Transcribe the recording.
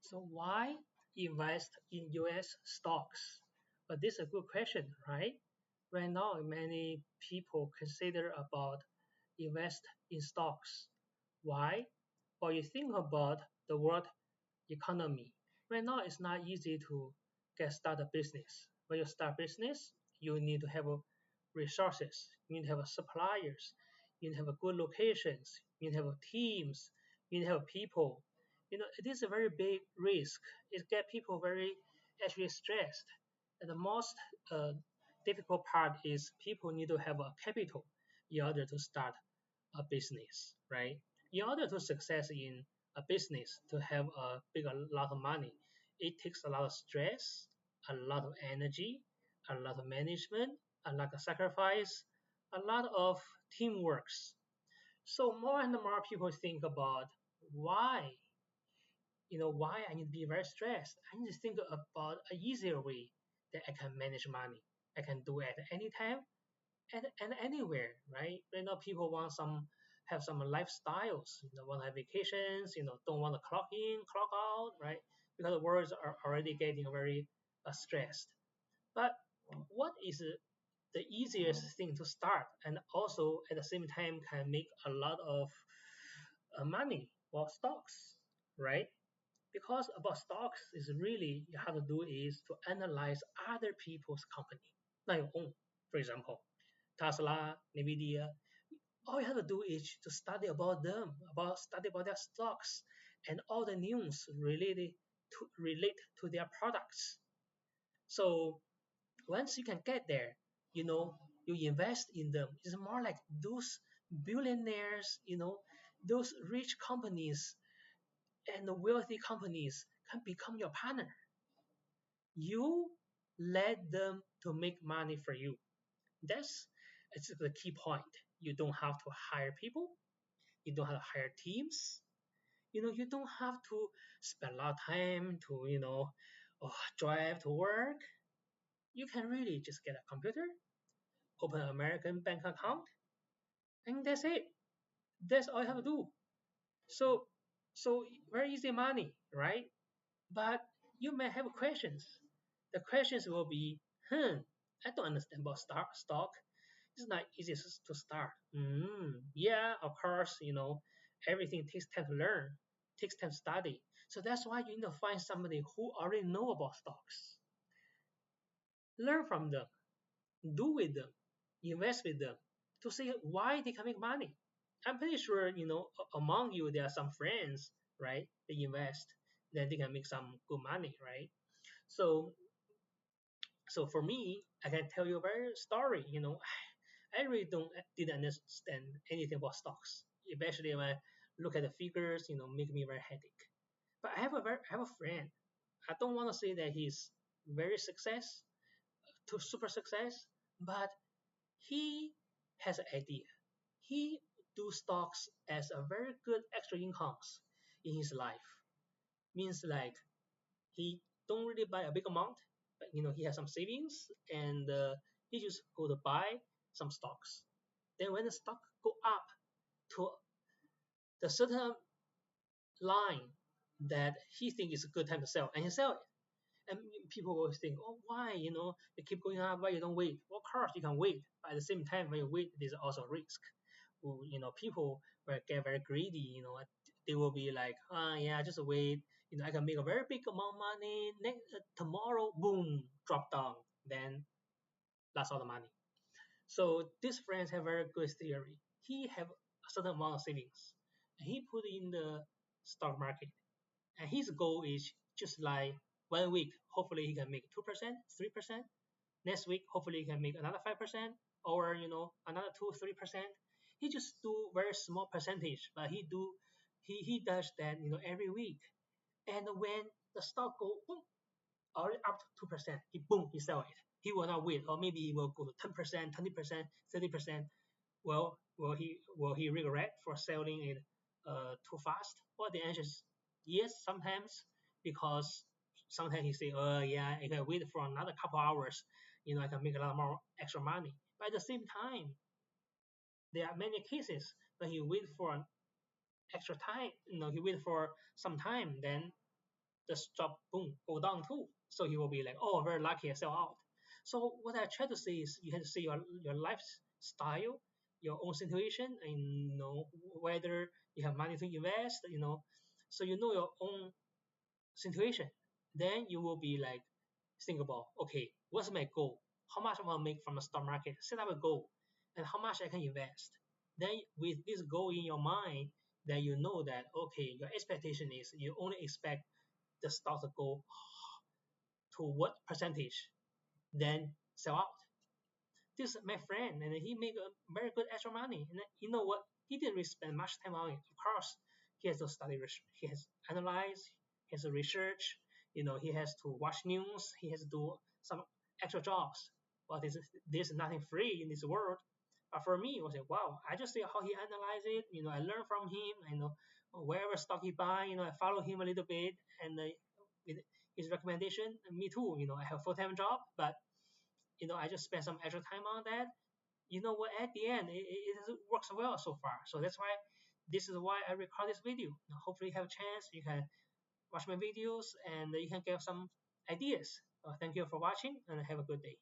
So why invest in US stocks? But this is a good question, right? Right now, many people consider about invest in stocks. Why? Well, you think about the world economy. Right now, it's not easy to get start a business. When you start business, you need to have resources. You need to have suppliers. You need to have good locations. You need to have teams. You need to have people. It is a very big risk. It get people very actually stressed. And the most uh, difficult part is people need to have a capital in order to start a business, right? In order to success in a business, to have a lot of money, it takes a lot of stress, a lot of energy, a lot of management, a lot of sacrifice, a lot of teamwork. So more and more people think about why, why I need to be very stressed. I need to think about an easier way that I can manage money. I can do it at any time and anywhere, right? Right now, people want have some lifestyles. Want to have vacations. Don't want to clock in, clock out, right? Because the worlds are already getting very stressed. But what is the easiest thing to start, and also at the same time can make a lot of money? Well, stocks, right? Because about stocks is really you have to do is to analyze other people's company, not your own. For example, Tesla, Nvidia, all you have to do is to study about them, study about their stocks and all the news relate to their products. So once you can get there, you invest in them. It's more like those billionaires, those rich companies and the wealthy companies can become your partner. You let them to make money for you. That's it's the key point. You don't have to hire people. You don't have to hire teams. You don't have to spend a lot of time to, drive to work. You can really just get a computer, open an American bank account, and that's it. That's all you have to do. So, so very easy money, right? But you may have questions. The questions will be, I don't understand about stock. It's not easy to start. Yeah, of course, everything takes time to learn, takes time to study. So that's why you need to find somebody who already know about stocks. Learn from them, do with them, invest with them to see why they can make money. I'm pretty sure, among you, there are some friends, right? They invest, then they can make some good money, right? So, so for me, I can tell you a very story. I really didn't understand anything about stocks, especially when I look at the figures. Make me very headache. But I have a friend. I don't want to say that he's very success to super success, but he has an idea. He do stocks as a very good extra incomes in his life. Means like he don't really buy a big amount, but he has some savings and he just go to buy some stocks. Then when the stock go up to the certain line that he think is a good time to sell, and he sell it. And people will think, oh, why? They keep going up. Why you don't wait? Well, of course you can wait, but at the same time, when you wait, there's also a risk. Well, people will get very greedy. They will be like, yeah, just wait. I can make a very big amount of money. Tomorrow, boom, drop down. Then that's all the money. So these friends have very good theory. He have a certain amount of savings. And he put in the stock market. And his goal is just like 1 week, hopefully he can make 2%, 3%. Next week, hopefully he can make another 5%, or another 2, 3%. He just do very small percentage, but he does that every week. And when the stock go boom, already up to 2%, he sell it. He will not wait, or maybe he will go to 10%, 20%, 30%. Will he regret for selling it too fast? Well, the answer is yes, sometimes, because sometimes he say, yeah, if I wait for another couple hours, I can make a lot more extra money. But at the same time, there are many cases when he wait for an extra time, he wait for some time, then the stock boom go down too. So he will be like, oh, very lucky I sell out. So what I try to say is you have to see your lifestyle, your own situation, and whether you have money to invest, so your own situation. Then you will be like think about, okay, what's my goal? How much I want to make from the stock market? Set up a goal, and how much I can invest. Then with this goal in your mind, then you know that okay, your expectation is you only expect the stock to go to what percentage, then sell out. This is my friend, and he make a very good extra money. And you know what? He didn't really spend much time on it. Of course, he has to study, he has to analyze, he has to research. He has to watch news. He has to do some extra jobs. But there's nothing free in this world. But for me, it was like, wow, I just see how he analyzed it. I learn from him. I know wherever stock he buy, I follow him a little bit, and with his recommendation, me too. I have a full-time job, but I just spent some extra time on that. What? At the end, it works well so far. So that's why this is why I record this video. Hopefully, you have a chance. You can watch my videos and you can get some ideas. Thank you for watching and have a good day.